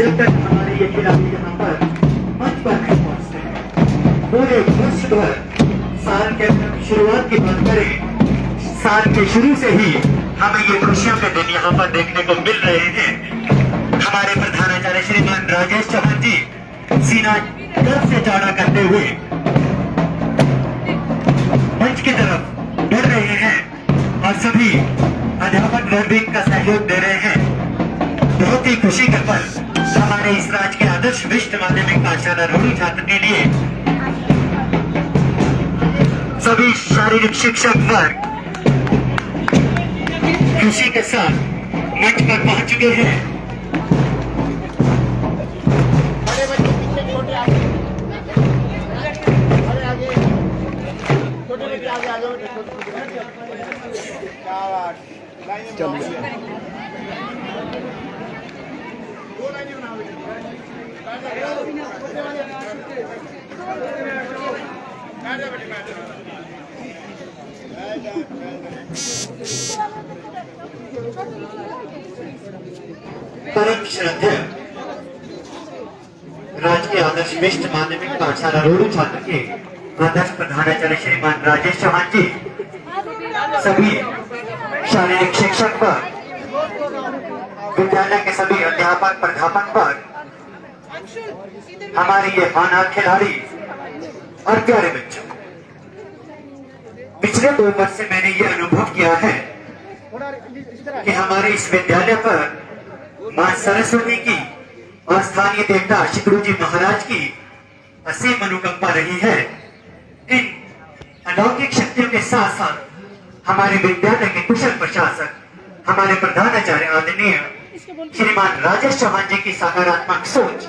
जब तक हमारे ये खिलाड़ी यहाँ पर मंच पर नहीं पहुँचते हैं। पूरे वर्ष भर साल के शुरुआत की बात करें, साल के शुरू से ही हमें ये खुशियों के दिन यहाँ पर देखने को मिल रहे हैं। हमारे प्रधानाचार्य श्रीमान राजेश चौहान जी सीना गर्व से चौड़ा करते हुए मंच की तरफ बढ़ रहे हैं और सभी अध्यापक वर्ग का सहयोग दे रहे हैं। बहुत ही खुशी का पल हमारे इस राज्य के आदर्श विशिष्ट माध्यमिक पाठशाला रोहड़ी छात्र के लिए। सभी शारीरिक शिक्षक वर्ग खुशी के साथ मंच पर पहुंच चुके हैं। परम श्रद्धेय राजकीय आदर्श विशिष्ट माध्यमिक पाठशाला रोहड़ी छात्र के आदर्श प्रधानाचार्य श्रीमान राजेश चौहान जी, सभी शारीरिक शिक्षक वर्ग, विद्यालय के सभी अध्यापक प्राध्यापक वर्ग, हमारे ये होनहार खिलाड़ी और प्यारे बच्चों, पिछले 2 वर्ष से मैंने ये अनुभव किया है कि हमारे इस विद्यालय पर मां सरस्वती की और स्थानीय देवता शिकरू जी महाराज की असीम अनुकंपा रही है। इन अलौकिक शक्तियों के साथ साथ हमारे विद्यालय के कुशल प्रशासक, हमारे प्रधानाचार्य आदरणीय श्रीमान राजेश चौहान जी की सकारात्मक सोच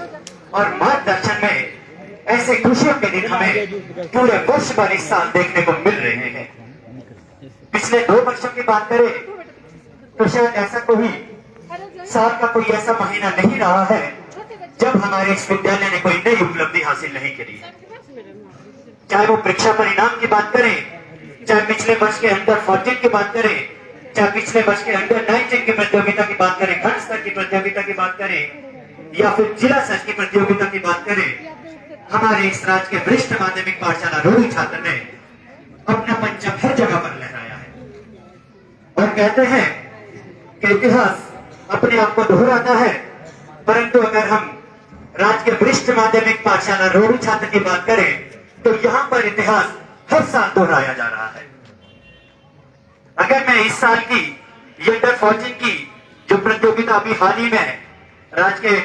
और मार्गदर्शन में ऐसे खुशियों के दिन हमें पूरे वर्ष भर इस साल देखने को मिल रहे हैं। पिछले 2 वर्षों की बात करें तो शायद ऐसा कोई साल का कोई ऐसा महीना नहीं रहा है जब हमारे इस विद्यालय ने कोई नई उपलब्धि हासिल नहीं करी है। चाहे वो परीक्षा परिणाम की बात करें, चाहे पिछले वर्ष के अंडर 14 की बात करें, चाहे पिछले वर्ष के अंडर 19 की प्रतियोगिता की बात करें, खंड स्तर की प्रतियोगिता की बात करें या फिर जिला स्तर की प्रतियोगिता की बात करें, हमारे इस राज्य के वरिष्ठ माध्यमिक पाठशाला रोहड़ी छात्र ने अपना पंचम हर जगह पर लहराया है। और कहते हैं कि इतिहास अपने आप को दोहराता है, परंतु अगर हम राज्य के वरिष्ठ माध्यमिक पाठशाला रोहड़ी छात्र की बात करें तो यहाँ पर इतिहास हर साल दोहराया जा रहा है। अगर मैं इस साल की अंडर 14 की जो प्रतियोगिता अभी हाल ही में राज्य के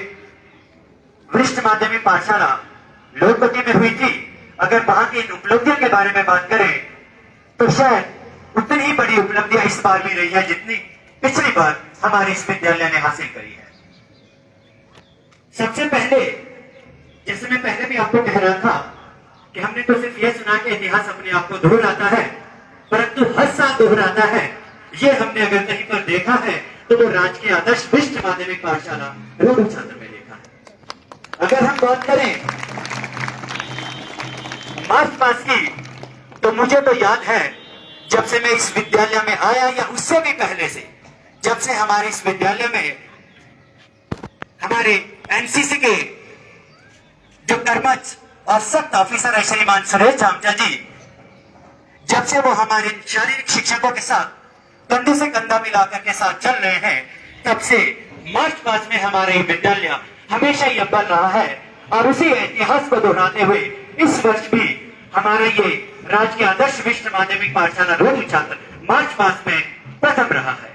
वरिष्ठ माध्यमिक पाठशाला लोकपति में हुई थी, अगर वहां की इन उपलब्धियों के बारे में बात करें तो शायद उतनी ही बड़ी उपलब्धियां इस बार भी रही है जितनी पिछली बार हमारे इस विद्यालय ने हासिल करी है। सबसे पहले, जैसे मैं पहले भी आपको कह रहा था कि हमने तो सिर्फ यह सुना कि इतिहास अपने आप को दोहराता है, परंतु हर साल दोहराता है। ये हमने अगर कहीं पर देखा है तो वो राजकीय आदर्श विशिष्ट माध्यमिक पाठशाला रोडू छात्र में देखा है। अगर हम बात करें मार्च पास की, तो मुझे तो याद है जब से मैं इस विद्यालय में आया या उससे भी पहले से, जब से हमारे इस विद्यालय में हमारे एनसीसी के जो कर्मच और सख्त ऑफिसर है श्रीमान सुरेश जामचा जी, जब से वो हमारे शारीरिक शिक्षकों के साथ कंधे से कंधा मिलाकर के साथ चल रहे हैं, तब से मार्च पास में हमारे विद्यालय हमेशा ही अव्वल रहा है। और उसी इतिहास को दोहराते हुए इस वर्ष भी हमारा ये राजकीय आदर्श विशिष्ट माध्यमिक पाठशाला रोडू छात्र मार्च पास में प्रथम रहा है।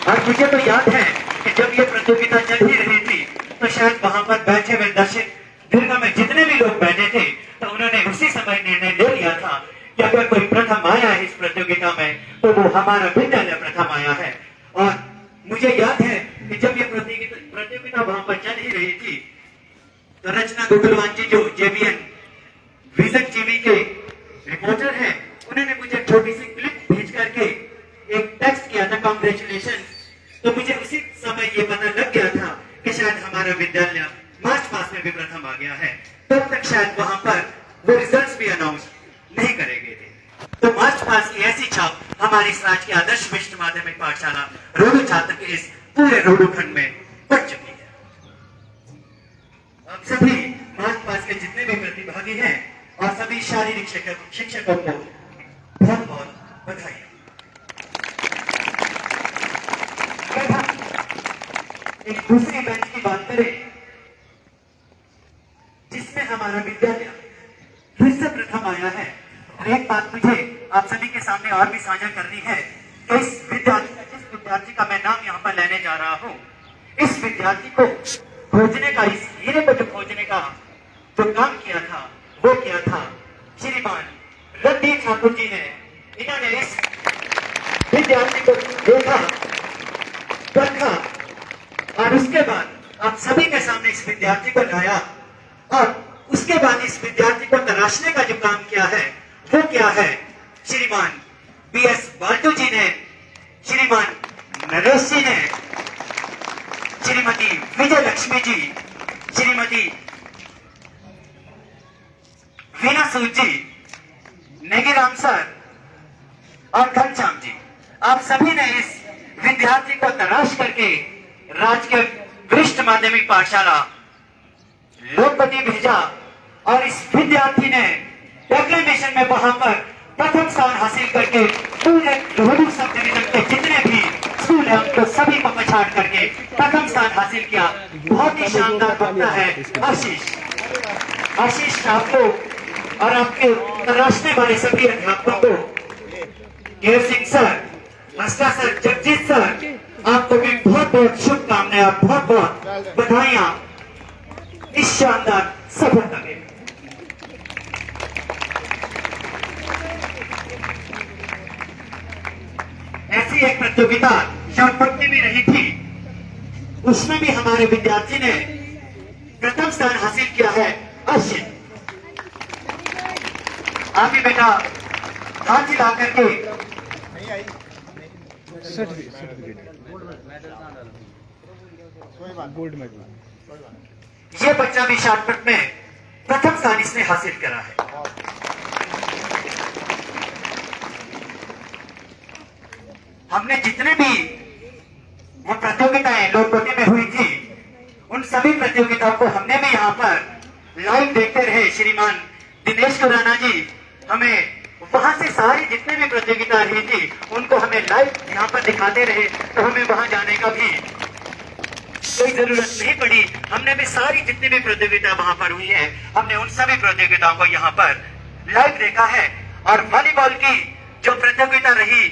और मुझे तो याद है कि जब ये प्रतियोगिता चल ही रही थी तो शायद वहां पर बैठे हुए दर्शक दीर्घा में जितने भी लोग बैठे थे, तो उन्होंने उसी समय निर्णय ले लिया था कि अगर कोई प्रथम आया है इस प्रतियोगिता में तो वो हमारा विद्यालय प्रथम आया है। और मुझे याद है कि जब ये प्रतियोगिता वहां पर चल ही रही थी तो रचना गुगलवान जी, जो जेबीएन विजन टीवी के रिपोर्टर हैं, उन्होंने मुझे छोटी सी क्लिप भेज करके एक टेक्स्ट किया था, कांग्रेचुलेशन। तो मुझे उसी समय ये पता लग गया था कि शायद हमारा विद्यालय मार्च पास में भी प्रथम आ गया है। तब तक शायद वहां पर वो रिजल्ट्स भी अनाउंस नहीं करे गए थे। तो मार्च पास की ऐसी छाप हमारी इस राजकीय आदर्श विशिष्ट माध्यमिक पाठशाला रोडू छात्र के इस पूरे रोडू खंड में पड़ चुकी है। आप सभी मार्च पास के जितने भी प्रतिभागी हैं और सभी शारीरिक शिक्षकों को बहुत बहुत बधाई। अगर हम एक दूसरी बेंच की बात करें जिसमें हमारा विद्यालय फिर से प्रथम आया है, एक बात मुझे आप सभी के सामने और भी साझा करनी है कि इस विद्यार्थी का मैं नाम यहाँ पर लेने जा रहा हूँ, इस विद्यार्थी को खोजने का, इस हीरे को जो खोजने का जो काम किया था वो किया था श्रीमान रणदीप ठाकुर जी ने। इन्होंने इस विद्यार्थी को देखा, परखा और उसके बाद आप सभी के सामने इस विद्यार्थी को लाया और उसके बाद इस विद्यार्थी को तराशने का जो काम किया है वो क्या है श्रीमान बीएस बाल्टू जी ने, श्रीमान नरेश जी ने, श्रीमती विजय लक्ष्मी जी, श्रीमती वीना सूद जी, नेगीराम सर और घनश्याम जी, आप सभी ने इस विद्यार्थी को तलाश करके राजकीय वरिष्ठ माध्यमिक पाठशाला लोकपति भेजा और इस विद्यार्थी ने डेक्लेमेशन में वहां पर प्रथम स्थान हासिल करके पूरे रोडू सब डिवीजन के जितने भी स्कूल है उनको सभी को पछाड़ करके प्रथम स्थान हासिल किया। बहुत ही शानदार वक्ता है आशीष आपको और आपके तराशने वाले सभी अध्यापकों को, केव सिंह सर, मस्ता सर, जगजीत सर, आपको भी बहुत बहुत शुभकामनाएं, बहुत बहुत बधाइयां इस शानदार सफलता के। ऐसी एक प्रतियोगिता शॉर्टपुट में रही थी, उसमें भी हमारे विद्यार्थी ने प्रथम स्थान हासिल किया है। अश्विन, आप भी बेटा हाथ हिला करके गोल्ड मेडल, ये बच्चा भी शॉर्टपुट में प्रथम स्थान इसने हासिल करा है। हमने जितने भी वो प्रतियोगिताएं लोकपति में हुई थी उन सभी प्रतियोगिताओं को हमने भी यहाँ पर लाइव देखते रहे। श्रीमान दिनेश खुराना जी हमें वहां से सारी जितने भी प्रतियोगिता रही थी उनको हमें लाइव यहाँ पर दिखाते रहे, तो हमें वहां जाने का भी कोई जरूरत नहीं पड़ी। हमने भी सारी जितनी भी प्रतियोगिता वहां पर हुई है, हमने उन सभी प्रतियोगिताओं को यहाँ पर लाइव देखा है। और वॉलीबॉल की जो प्रतियोगिता रही,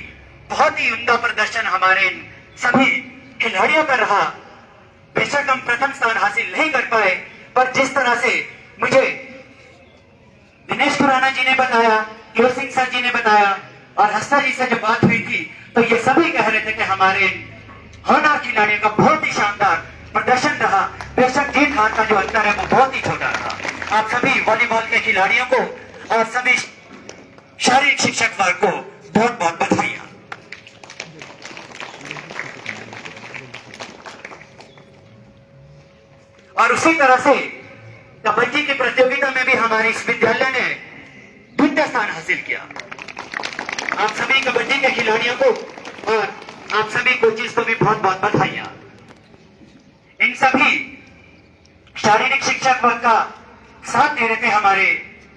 बहुत ही उम्दा प्रदर्शन हमारे सभी खिलाड़ियों का रहा। बेशक हम प्रथम स्थान हासिल नहीं कर पाए, पर जिस तरह से मुझे दिनेश खुराना जी ने बताया, केव सिंह सर जी ने बताया और हस्ता जी से जब बात हुई थी, तो ये सभी कह रहे थे कि हमारे होनहार खिलाड़ियों का बहुत ही शानदार प्रदर्शन रहा। बेशक जीत हार का जो अंतर है वो बहुत ही छोटा रहा। आप सभी वॉलीबॉल के खिलाड़ियों को और सभी शारीरिक शिक्षक वर्ग को बहुत बहुत बधाइयां। और उसी तरह से कबड्डी की प्रतियोगिता में भी हमारे इस विद्यालय ने द्वितीय स्थान हासिल किया। आप सभी कबड्डी के खिलाड़ियों को और आप सभी कोचेस को भी बहुत बहुत बधाइयां। इन सभी शारीरिक शिक्षक वर्ग का साथ दे रहे थे हमारे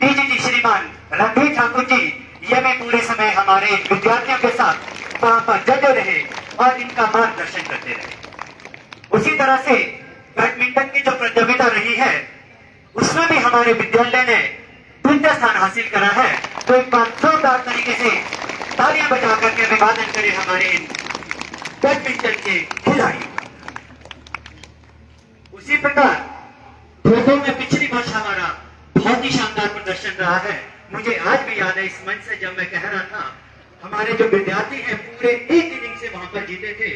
टीजीटी श्रीमान रणधीर ठाकुर जी। ये भी पूरे समय हमारे विद्यार्थियों के साथ वहां पर जटे रहे और इनका मार्गदर्शन करते रहे। उसी तरह से बैडमिंटन की जो प्रतियोगिता रही है उसमें भी हमारे विद्यालय ने द्वितीय स्थान हासिल करा है। तो एक बार जोरदार तरीके से तालियां बजा करके अभिवादन करें हमारे बैडमिंटन के खिलाड़ियों का। उसी प्रकार खो-खो में पिछली वर्ष हमारा बहुत ही शानदार प्रदर्शन रहा है। मुझे आज भी याद है इस मंच से जब मैं कह रहा था हमारे जो विद्यार्थी हैं पूरे एक इनिंग से वहां पर जीते थे।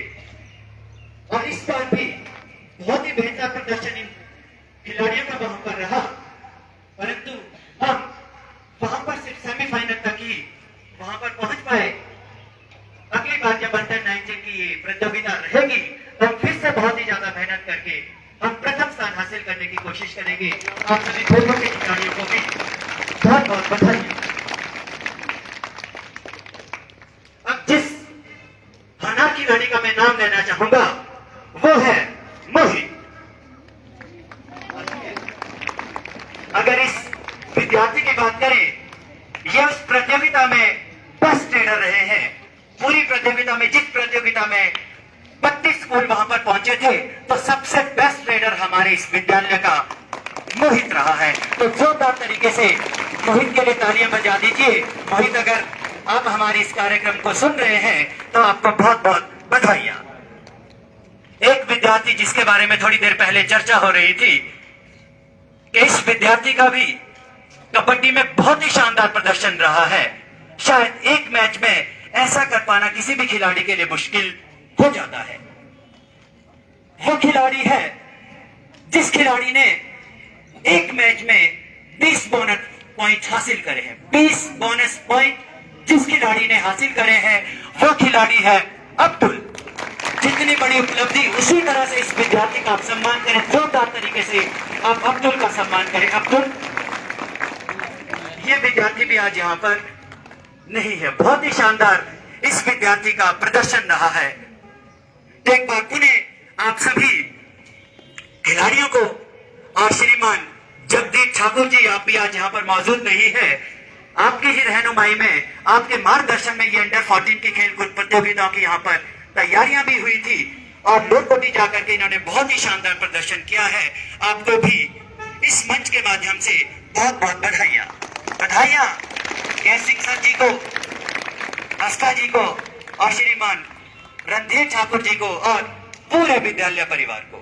और इस बार भी बहुत ही बेहतर प्रदर्शन इन खिलाड़ियों का वहां पर रहा, परंतु हम वहां पर सिर्फ सेमीफाइनल तक ही वहां पर पहुंच पाए। अगली बार जब अंडर 19 की ये प्रतियोगिता रहेगी तो हम फिर से बहुत ही ज्यादा मेहनत करके हम प्रथम स्थान हासिल करने की कोशिश करेंगे। आप सभी खो-खो के खिलाड़ियों को भी बहुत बहुत बधाई। अब जिस हना खिलाड़ी का मैं नाम लेना चाहूंगा वो है मोहित। अगर इस विद्यार्थी की बात करें ये उस प्रतियोगिता में बेस्ट रेडर रहे हैं। पूरी प्रतियोगिता में जिस प्रतियोगिता में 32 स्कूल वहां पर पहुंचे थे तो सबसे बेस्ट रेडर हमारे इस विद्यालय का मोहित रहा है। तो जोरदार तरीके से मोहित के लिए तालियां बजा दीजिए। मोहित अगर आप हमारे इस कार्यक्रम को सुन रहे हैं तो आपको बहुत बहुत बधाइयां। एक विद्यार्थी जिसके बारे में थोड़ी देर पहले चर्चा हो रही थी कि इस विद्यार्थी का भी कबड्डी में बहुत ही शानदार प्रदर्शन रहा है। शायद एक मैच में ऐसा कर पाना किसी भी खिलाड़ी के लिए मुश्किल हो जाता है। वो खिलाड़ी है जिस खिलाड़ी ने एक मैच में 20 बोनस पॉइंट हासिल करे हैं। 20 बोनस पॉइंट जिस खिलाड़ी ने हासिल करे हैं वो खिलाड़ी है अब्दुल। जितनी बड़ी उपलब्धि उसी तरह से इस विद्यार्थी का आप सम्मान करें। जोरदार तरीके से आप अब्दुल का सम्मान करें। अब्दुल, ये विद्यार्थी भी आज यहाँ पर नहीं है। बहुत ही शानदार इस विद्यार्थी का प्रदर्शन रहा है। एक बार पुनः आप सभी खिलाड़ियों को और श्रीमान जगदीप ठाकुर जी आप भी आज यहाँ पर मौजूद नहीं है। आपकी ही रहनुमाई में आपके मार्गदर्शन में ये अंडर 14 की खेलकूद प्रतियोगिताओं की यहाँ पर तैयारियां भी हुई थी और लोकोटी जाकर के इन्होंने बहुत ही शानदार प्रदर्शन किया है। आपको भी इस मंच के माध्यम से बहुत बहुत बधाइयां। बधाइयां केएस सिंह सर जी को, अस्का जी को और श्रीमान रणधीर ठाकुर जी को और पूरे विद्यालय परिवार को।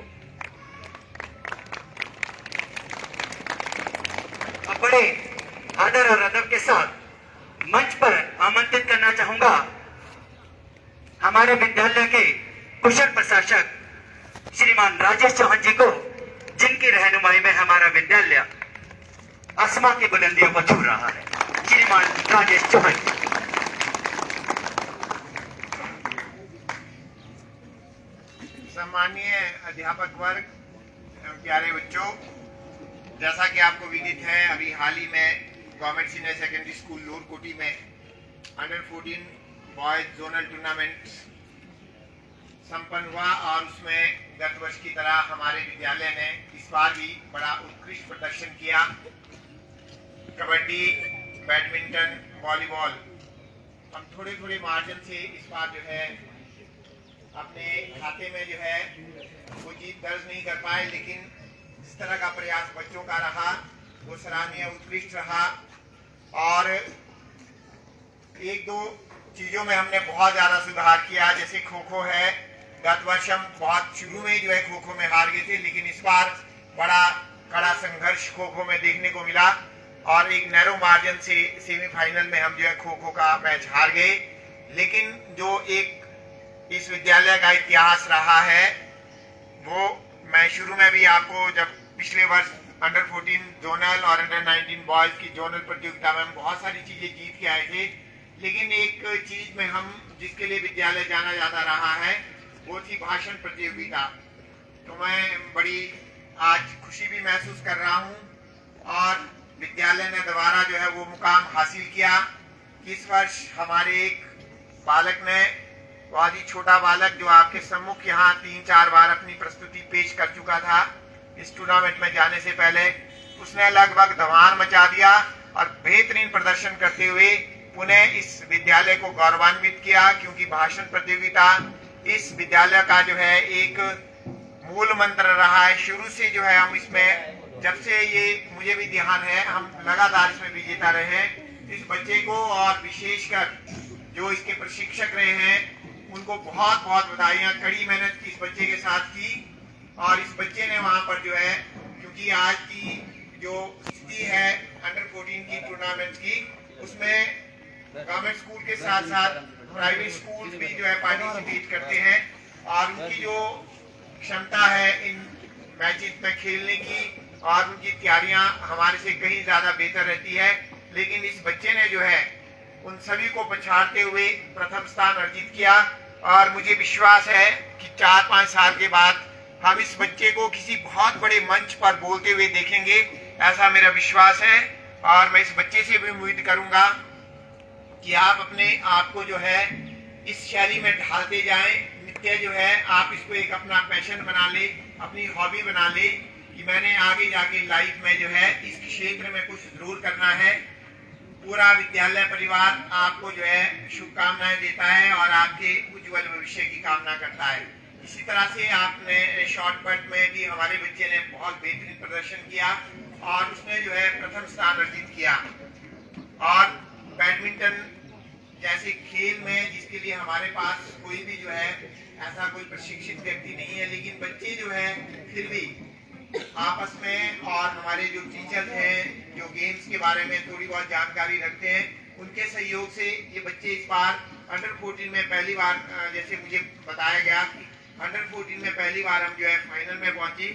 अब बड़े आदर और अदब के साथ मंच पर आमंत्रित करना चाहूंगा हमारे विद्यालय के कुशल प्रशासक श्रीमान राजेश चौहान जी को, जिनकी रहनुमाई में हमारा विद्यालय आसमां की बुलंदियों को छू रहा है। श्रीमान राजेश चौहान। सम्मानीय अध्यापक वर्ग एवं प्यारे बच्चों, जैसा कि आपको विदित है अभी हाल ही में गवर्नमेंट सीनियर सेकेंडरी स्कूल लोरकोटी में अंडर 14 बॉयज जोनल टूर्नामेंट संपन्न हुआ और उसमें गत वर्ष की तरह हमारे विद्यालय ने इस बार भी बड़ा उत्कृष्ट प्रदर्शन किया। कबड्डी, बैडमिंटन, वॉलीबॉल हम थोड़े थोड़े मार्जिन से इस बार जो है अपने खाते में जो है वो जीत दर्ज नहीं कर पाए, लेकिन इस तरह का प्रयास बच्चों का रहा वो सराहनीय उत्कृष्ट रहा। और एक दो चीजों में हमने बहुत ज्यादा सुधार किया, जैसे खो खो है। गत वर्ष हम बहुत शुरू में जो है खो खो में हार गए थे, लेकिन इस बार बड़ा कड़ा संघर्ष खो खो में देखने को मिला और एक नैरो मार्जिन से सेमीफाइनल में हम जो है खो खो का मैच हार गए। लेकिन जो एक इस विद्यालय का इतिहास रहा है वो मैं शुरू में भी आपको जब पिछले वर्ष अंडर 14 जोनल और अंडर 19 बॉयज की जोनल प्रतियोगिता में हम बहुत सारी चीजें जीत के आए थे, लेकिन एक चीज में हम जिसके लिए विद्यालय जाना जाता रहा है वो थी भाषण प्रतियोगिता। तो मैं बड़ी आज खुशी भी महसूस कर रहा हूँ और विद्यालय ने दोबारा जो है वो मुकाम हासिल किया कि इस वर्ष हमारे एक बालक ने, बहुत ही छोटा बालक जो आपके सम्मुख यहाँ 3-4 बार अपनी प्रस्तुति पेश कर चुका था इस टूर्नामेंट में जाने से पहले, उसने लगभग धमाल मचा दिया और बेहतरीन प्रदर्शन करते हुए पुनः इस विद्यालय को गौरवान्वित किया, क्योंकि भाषण प्रतियोगिता इस विद्यालय का जो है एक मूल मंत्र रहा है। शुरू से जो है हम इसमें, जब से ये मुझे भी ध्यान है, हम लगातार इसमें विजेता रहे हैं। इस बच्चे को और विशेषकर जो इसके प्रशिक्षक रहे हैं उनको बहुत बहुत बधाइयां। कड़ी मेहनत इस बच्चे के साथ की और इस बच्चे ने वहां पर जो है, क्योंकि आज की जो स्थिति है अंडर 14 की टूर्नामेंट की, उसमें गवर्नमेंट स्कूल के साथ साथ प्राइवेट स्कूल भी जो है पार्टिसिपेट करते हैं और उनकी जो क्षमता है इन मैचेस में खेलने की और उनकी तैयारियां हमारे से कहीं ज्यादा बेहतर रहती है। लेकिन इस बच्चे ने जो है उन सभी को पछाड़ते हुए प्रथम स्थान अर्जित किया और मुझे विश्वास है कि 4-5 साल के बाद हम इस बच्चे को किसी बहुत बड़े मंच पर बोलते हुए देखेंगे, ऐसा मेरा विश्वास है। और मैं इस बच्चे से भी उम्मीद करूंगा कि आप अपने आप को जो है इस शैली में ढालते जाएं, नित्य जो है आप इसको एक अपना पैशन बना ले, अपनी हॉबी बना ले कि मैंने आगे जाके लाइफ में जो है इस क्षेत्र में कुछ जरूर करना है। पूरा विद्यालय परिवार आपको जो है शुभकामनाएं देता है और आपके उज्जवल भविष्य की कामना करता है। इसी तरह से आपने शॉर्टपुट में भी हमारे बच्चे ने बहुत बेहतरीन प्रदर्शन किया और उसने जो है प्रथम स्थान अर्जित किया। और बैडमिंटन जैसे खेल में जिसके लिए हमारे पास कोई भी जो है ऐसा कोई प्रशिक्षित व्यक्ति नहीं है, लेकिन बच्चे जो है फिर भी आपस में और हमारे जो टीचर्स हैं जो गेम्स के बारे में थोड़ी बहुत जानकारी रखते हैं, उनके सहयोग से ये बच्चे इस बार अंडर 14 में पहली बार, जैसे मुझे बताया गया कि अंडर 14 में पहली बार हम जो है फाइनल में पहुंचे।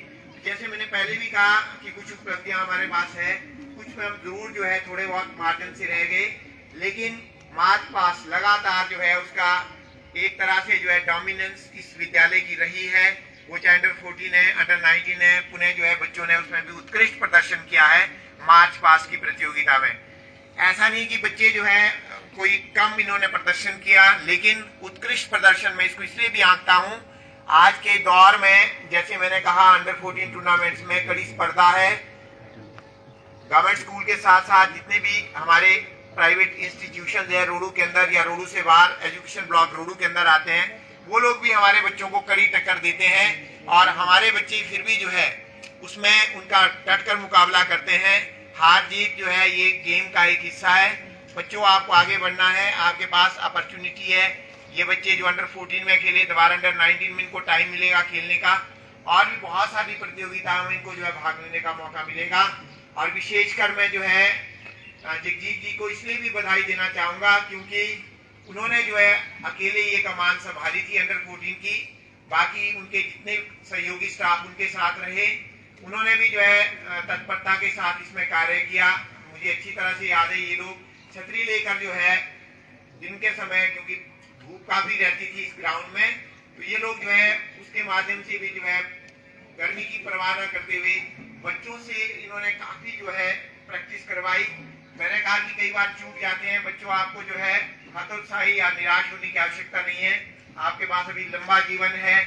जैसे मैंने पहले भी कहा कि कुछ उपलब्धियां हमारे पास है, कुछ में हम जरूर जो है थोड़े बहुत मार्जिन से रह गए, लेकिन मार्च पास लगातार जो है उसका एक तरह से जो है डोमिनेंस इस विद्यालय की रही है। वो चाहे अंडर 14 है, अंडर 19 है, पुणे जो है बच्चों ने उसमें भी उत्कृष्ट प्रदर्शन किया है मार्च पास की प्रतियोगिता में। ऐसा नहीं कि बच्चे जो है कोई कम इन्होंने प्रदर्शन किया, लेकिन उत्कृष्ट प्रदर्शन में इसको इसलिए भी आंकता हूँ, आज के दौर में जैसे मैंने कहा अंडर 14 टूर्नामेंट्स में कड़ी स्पर्धा है। गवर्नमेंट स्कूल के साथ साथ जितने भी हमारे प्राइवेट इंस्टीट्यूशन है रोडू के अंदर या रोडू से बाहर एजुकेशन ब्लॉक रोडू के अंदर आते हैं, वो लोग भी हमारे बच्चों को कड़ी टक्कर देते हैं और हमारे बच्चे फिर भी जो है उसमें उनका डट कर मुकाबला करते हैं। हार जीत जो है ये गेम का एक हिस्सा है। बच्चों आपको आगे बढ़ना है, आपके पास अपॉर्चुनिटी है। ये बच्चे जो अंडर 14 में खेले, दोबारा अंडर 19 में इनको टाइम मिलेगा खेलने का और भी बहुत सारी प्रतियोगिताओं में इनको जो है भाग लेने का मौका मिलेगा। और विशेषकर मैं जो है जगजीत जी को इसलिए भी बधाई देना चाहूंगा क्योंकि उन्होंने जो है अकेले ये कमान संभाली थी अंडर 14 की, बाकी उनके जितने सहयोगी स्टाफ उनके साथ रहे, उन्होंने भी जो है तत्परता के साथ इसमें कार्य किया। मुझे अच्छी तरह से याद है ये लोग छतरी लेकर जो है दिन के समय, क्योंकि धूप काफी रहती थी इस ग्राउंड में, तो ये लोग जो है उसके माध्यम से भी जो है गर्मी की परवाह न करते हुए बच्चों से इन्होंने काफी जो है प्रैक्टिस करवाई। मैंने कहा कि कई बार चूक जाते हैं बच्चों, आपको जो है हतोत्साही या निराश होने की आवश्यकता नहीं है। आपके पास अभी लंबा जीवन है,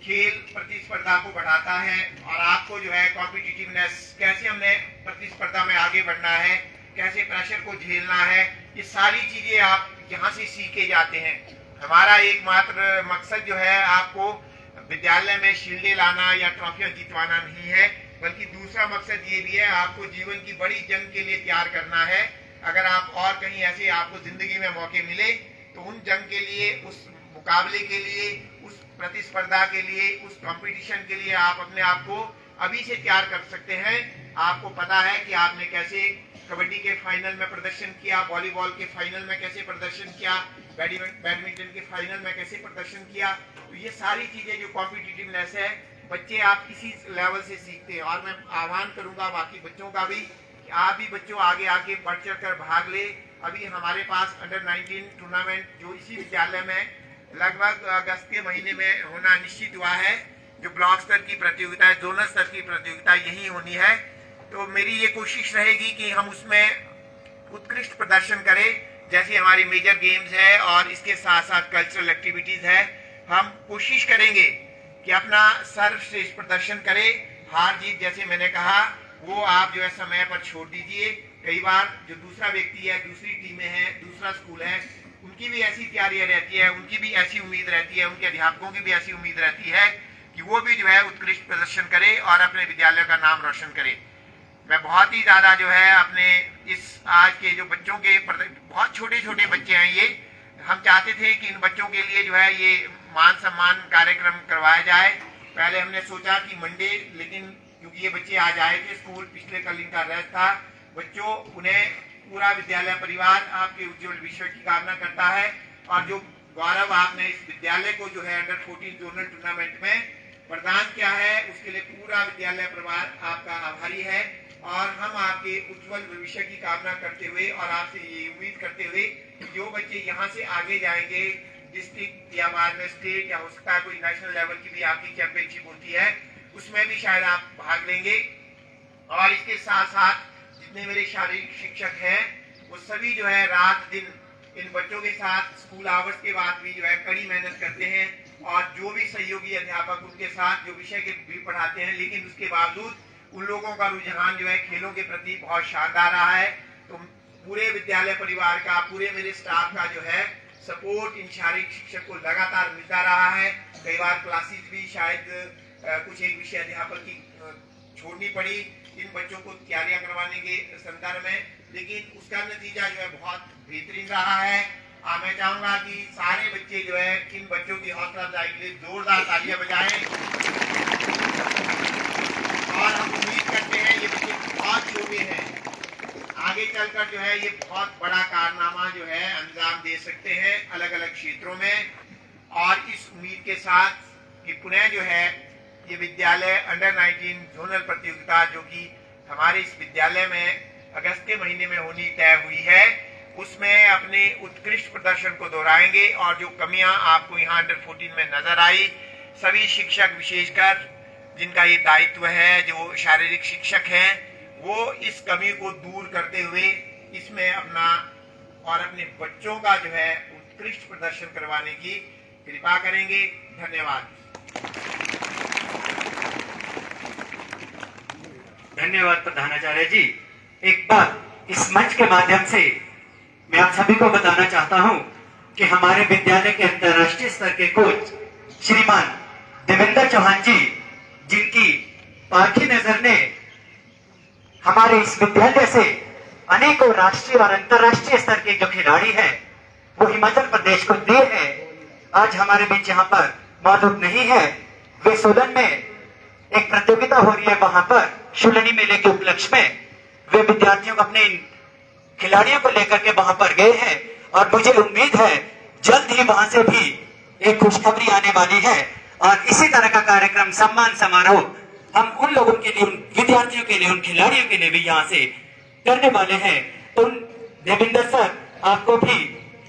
खेल प्रतिस्पर्धा को बढ़ाता है और आपको जो है कॉम्पिटिटिवनेस, कैसे हमने प्रतिस्पर्धा में आगे बढ़ना है, कैसे प्रेशर को झेलना है, ये सारी चीजें आप यहाँ से सीखे जाते हैं। हमारा एकमात्र मकसद जो है आपको विद्यालय में शील्डें लाना या ट्रॉफियां जितवाना नहीं है, बल्कि दूसरा मकसद ये भी है आपको जीवन की बड़ी जंग के लिए तैयार करना है। अगर आप और कहीं ऐसे आपको जिंदगी में मौके मिले तो उन जंग के लिए, उस मुकाबले के लिए, उस प्रतिस्पर्धा के लिए, उस कंपटीशन के लिए आप अपने आप को अभी से तैयार कर सकते हैं। आपको पता है कि आपने कैसे कबड्डी के फाइनल में प्रदर्शन किया, वॉलीबॉल के फाइनल में कैसे प्रदर्शन किया, बैडमिंटन के फाइनल में कैसे प्रदर्शन किया। तो ये सारी चीजें जो कॉम्पिटिटिवनेस है बच्चे आप किसी लेवल से सीखते हैं। और मैं आह्वान करूंगा बाकी बच्चों का भी कि आप भी बच्चों आगे आके बढ़ चढ़ कर भाग ले। अभी हमारे पास अंडर 19 टूर्नामेंट जो इसी विद्यालय में लगभग अगस्त के महीने में होना निश्चित हुआ है। जो ब्लॉक स्तर की प्रतियोगिता है, जोनल स्तर की प्रतियोगिता यही होनी है। तो मेरी ये कोशिश रहेगी कि हम उसमें उत्कृष्ट प्रदर्शन करें, जैसे हमारी मेजर गेम्स है और इसके साथ साथ कल्चरल एक्टिविटीज है। हम कोशिश करेंगे कि अपना सर्वश्रेष्ठ प्रदर्शन करें। हार जीत जैसे मैंने कहा वो आप जो है समय पर छोड़ दीजिए। कई बार जो दूसरा व्यक्ति है, दूसरी टीमें हैं, दूसरा स्कूल है, उनकी भी ऐसी तैयारी रहती है, उनकी भी ऐसी उम्मीद रहती है, उनके अध्यापकों की भी ऐसी उम्मीद रहती है कि वो भी जो है उत्कृष्ट प्रदर्शन करे और अपने विद्यालय का नाम रोशन करे। मैं बहुत ही ज्यादा जो है अपने इस आज के जो बच्चों के बहुत छोटे छोटे बच्चे हैं, ये हम चाहते थे कि इन बच्चों के लिए जो है ये मान सम्मान कार्यक्रम करवाया जाए। पहले हमने सोचा कि मंडे, लेकिन क्योंकि ये बच्चे आज आए थे स्कूल, पिछले कल इनका रेस्ट था। बच्चों, उन्हें पूरा विद्यालय परिवार आपके उज्जवल भविष्य की कामना करता है और जो गौरव आपने इस विद्यालय को जो है अंडर 14 जोनल टूर्नामेंट में प्रदान किया है, उसके लिए पूरा विद्यालय परिवार आपका आभारी है। और हम आपके उज्जवल भविष्य की कामना करते हुए और आपसे ये उम्मीद करते हुए कि जो बच्चे यहाँ से आगे जाएंगे, डिस्ट्रिक्ट या बाद में स्टेट या हो सकता है कोई नेशनल लेवल की भी आपकी चैंपियनशिप होती है, उसमें भी शायद आप भाग लेंगे। और इसके साथ साथ जितने मेरे शारीरिक शिक्षक हैं वो सभी जो है रात दिन इन बच्चों के साथ स्कूल आवर्स के बाद भी जो है कड़ी मेहनत करते हैं। और जो भी सहयोगी अध्यापक उनके साथ जो विषय के भी पढ़ाते हैं, लेकिन उसके बावजूद उन लोगों का रुझान जो है खेलों के प्रति बहुत शानदार रहा है। तो पूरे विद्यालय परिवार का, पूरे मेरे स्टाफ का जो है सपोर्ट इन शारीरिक शिक्षक को लगातार मिलता रहा है। कई बार क्लासेस भी शायद कुछ एक विषय अध्यापक की छोड़नी पड़ी इन बच्चों को तैयारियां करवाने के संदर्भ में, लेकिन उसका नतीजा जो है बहुत बेहतरीन रहा है। मैं चाहूंगा कि सारे बच्चे जो है इन बच्चों की हौसला अफजाई के लिए जोरदार तालियां बजाएं। और हम उम्मीद करते हैं ये बच्चे बहुत छोटे हैं, आगे चलकर जो है ये बहुत बड़ा कारनामा जो है अंजाम दे सकते हैं अलग अलग क्षेत्रों में। और इस उम्मीद के साथ कि पुनः जो है ये विद्यालय अंडर 19 जोनल प्रतियोगिता जो कि हमारे इस विद्यालय में अगस्त के महीने में होनी तय हुई है, उसमें अपने उत्कृष्ट प्रदर्शन को दोहराएंगे। और जो कमियां आपको यहाँ अंडर 14 में नजर आई, सभी शिक्षक विशेषकर जिनका ये दायित्व है, जो शारीरिक शिक्षक हैं, वो इस कमी को दूर करते हुए इसमें अपना और अपने बच्चों का जो है उत्कृष्ट प्रदर्शन करवाने की कृपा करेंगे। धन्यवाद। धन्यवाद प्रधानाचार्य जी। एक बार इस मंच के माध्यम से मैं आप सभी को बताना चाहता हूं कि हमारे विद्यालय के अंतर्राष्ट्रीय स्तर के कोच श्रीमान देवेंद्र चौहान जी, जिनकी पारखी नजर ने हमारे इस विद्यालय से अनेकों राष्ट्रीय और अंतर्राष्ट्रीय स्तर के जो खिलाड़ी हैं वो हिमाचल प्रदेश को दिए हैं, आज हमारे बीच यहाँ पर मौजूद नहीं है। वे सोलन में एक प्रतियोगिता हो रही है, वहां पर शुलनी मेले के उपलक्ष्य में वे विद्यार्थियों को, अपने खिलाड़ियों को लेकर के वहां पर गए हैं। और मुझे उम्मीद है जल्द ही वहां से भी एक खुशखबरी आने वाली है। और इसी तरह का कार्यक्रम, सम्मान समारोह हम उन लोगों के लिए, उन विद्यार्थियों के लिए, उन खिलाड़ियों के लिए भी यहाँ से करने वाले हैं। तो देवेंद्र सर, आपको भी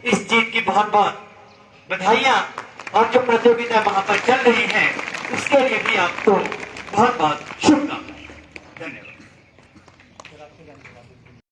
इस जीत की बहुत बहुत बधाइयां। और जो प्रतियोगिता वहां पर चल रही है उसके लिए भी आपको बहुत बहुत